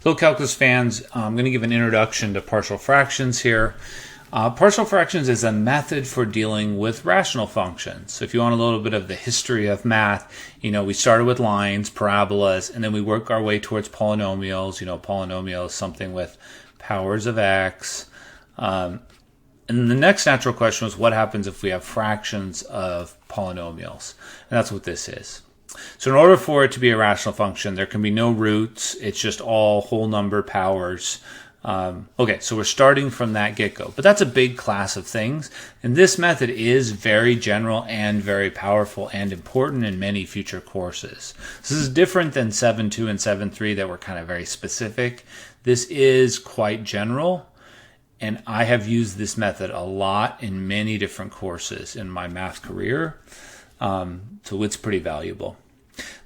Hello, calculus fans. I'm going to give an introduction to partial fractions here. Partial fractions is a method for dealing with rational functions. So if you want a little bit of the history of math, we started with lines, parabolas, and then we work our way towards polynomials. Polynomial is something with powers of x. And the next natural question was, what happens if we have fractions of polynomials? And that's what this is. So in order for it to be a rational function, there can be no roots. It's just all whole number powers. Okay, so we're starting from that get-go. But that's a big class of things. And this method is very general and very powerful and important in many future courses. This is different than 7.2 and 7.3 that were kind of very specific. This is quite general. And I have used this method a lot in many different courses in my math career. So it's pretty valuable.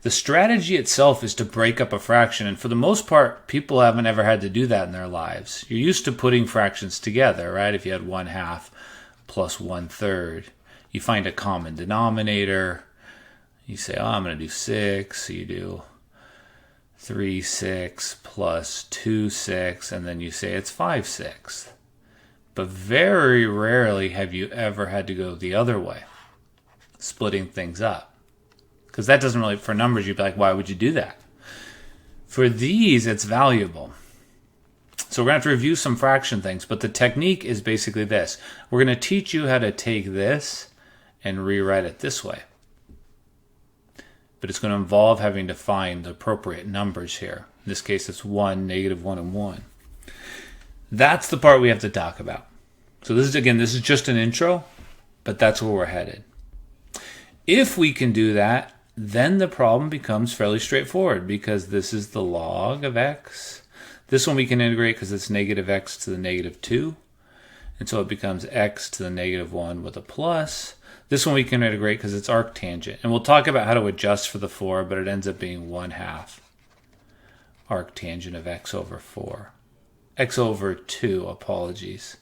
The strategy itself is to break up a fraction, and for the most part, people haven't ever had to do that in their lives. You're used to putting fractions together, right? If you had 1/2 plus 1/3, you find a common denominator. You say, I'm going to do 6. So you do 3/6 plus 2/6, and then you say it's 5/6. But very rarely have you ever had to go the other way, splitting things up. Because that doesn't really, for numbers, you'd be like, why would you do that? For these, it's valuable. So we're going to have to review some fraction things, but the technique is basically this. We're going to teach you how to take this and rewrite it this way. But it's going to involve having to find the appropriate numbers here. In this case, it's 1, -1, and 1. That's the part we have to talk about. So this is just an intro, but that's where we're headed. If we can do that, then the problem becomes fairly straightforward because this is the log of x. This one we can integrate because it's -x to the -2. And so it becomes x to the -1 with a plus. This one we can integrate because it's arctangent. And we'll talk about how to adjust for the 4, but it ends up being 1/2 arctangent of x over 4. X over 2, apologies.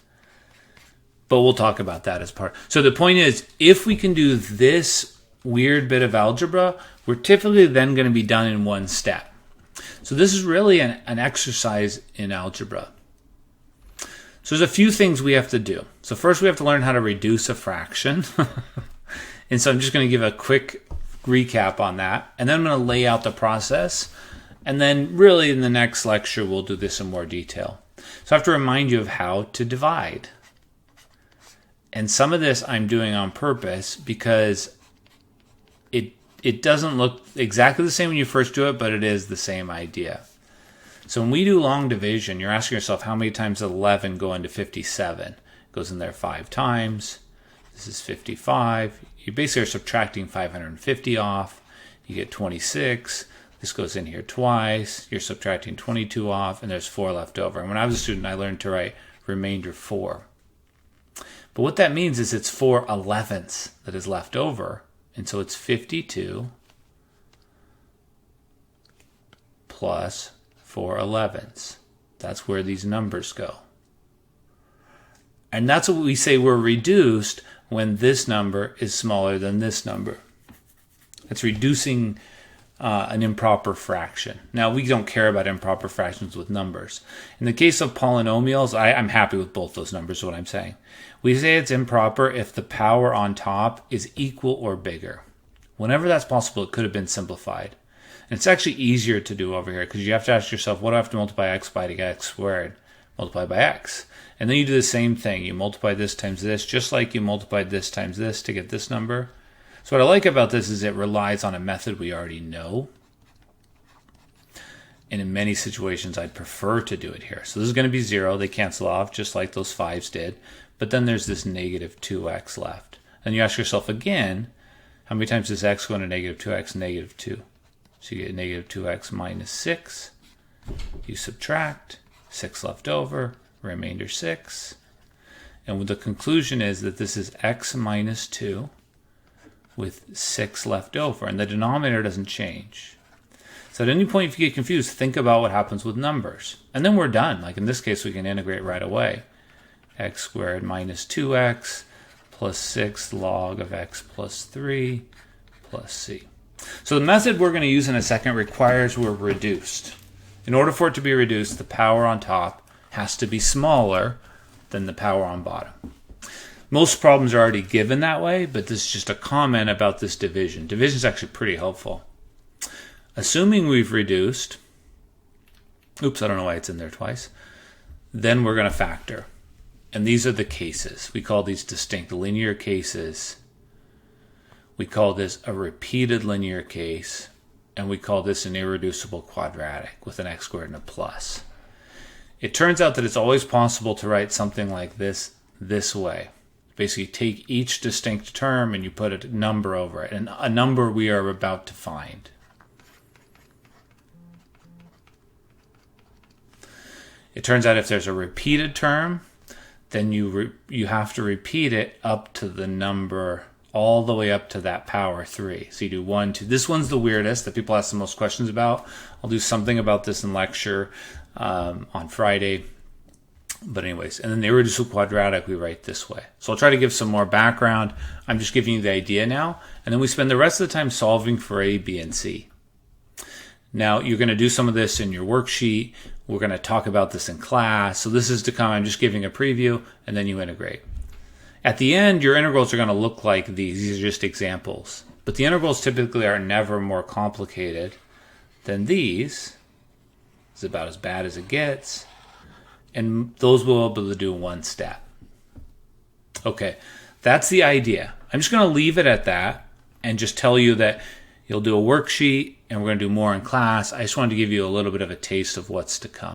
But we'll talk about that as part. So the point is, if we can do this weird bit of algebra, we're typically then going to be done in one step. So this is really an exercise in algebra. So there's a few things we have to do. So first we have to learn how to reduce a fraction. And so I'm just going to give a quick recap on that. And then I'm going to lay out the process. And then really in the next lecture, we'll do this in more detail. So I have to remind you of how to divide. And some of this I'm doing on purpose because it doesn't look exactly the same when you first do it, but it is the same idea. So when we do long division, you're asking yourself how many times 11 go into 57? It goes in there 5 times. This is 55. You basically are subtracting 550 off. You get 26. This goes in here twice. You're subtracting 22 off, and there's 4 left over. And when I was a student, I learned to write remainder 4. But what that means is it's 4 elevenths that is left over. And so it's 52 plus 4 elevenths. That's where these numbers go. And that's what we say we're reduced when this number is smaller than this number. It's reducing an improper fraction. Now, we don't care about improper fractions with numbers. In the case of polynomials, I'm happy with both those numbers, is what I'm saying. We say it's improper if the power on top is equal or bigger. Whenever that's possible, it could have been simplified. And it's actually easier to do over here because you have to ask yourself, what do I have to multiply x by to get x squared? Multiply by x. And then you do the same thing. You multiply this times this, just like you multiplied this times this to get this number. So what I like about this is it relies on a method we already know. And in many situations, I'd prefer to do it here. So this is going to be 0. They cancel off just like those 5s did. But then there's this -2x left. And you ask yourself again, how many times does x go into -2x? -2. So you get -2x minus 6. You subtract. 6 left over. Remainder 6. And the conclusion is that this is x minus 2 with 6 left over. And the denominator doesn't change. So at any point if you get confused, think about what happens with numbers. And then we're done. Like in this case, we can integrate right away. X squared minus 2x plus 6 log of x plus 3 plus c. So the method we're going to use in a second requires we're reduced. In order for it to be reduced, the power on top has to be smaller than the power on bottom. Most problems are already given that way, but this is just a comment about this division. Division is actually pretty helpful. Assuming we've reduced, oops, I don't know why it's in there twice, then we're going to factor. And these are the cases. We call these distinct linear cases. We call this a repeated linear case. And we call this an irreducible quadratic with an x squared and a plus. It turns out that it's always possible to write something like this way. Basically, take each distinct term and you put a number over it. And a number we are about to find. It turns out if there's a repeated term, then you have to repeat it up to the number, all the way up to that power 3. So you do 1, 2. This one's the weirdest that people ask the most questions about. I'll do something about this in lecture on Friday. But anyways, and then the irreducible quadratic we write this way. So I'll try to give some more background. I'm just giving you the idea now. And then we spend the rest of the time solving for A, B, and C. Now, you're going to do some of this in your worksheet. We're going to talk about this in class. So this is to come. I'm just giving a preview, and then you integrate. At the end, your integrals are going to look like these. These are just examples. But the integrals typically are never more complicated than these. It's about as bad as it gets. And those we'll be able to do in one step. Okay, that's the idea. I'm just going to leave it at that and just tell you that you'll do a worksheet and we're going to do more in class. I just wanted to give you a little bit of a taste of what's to come.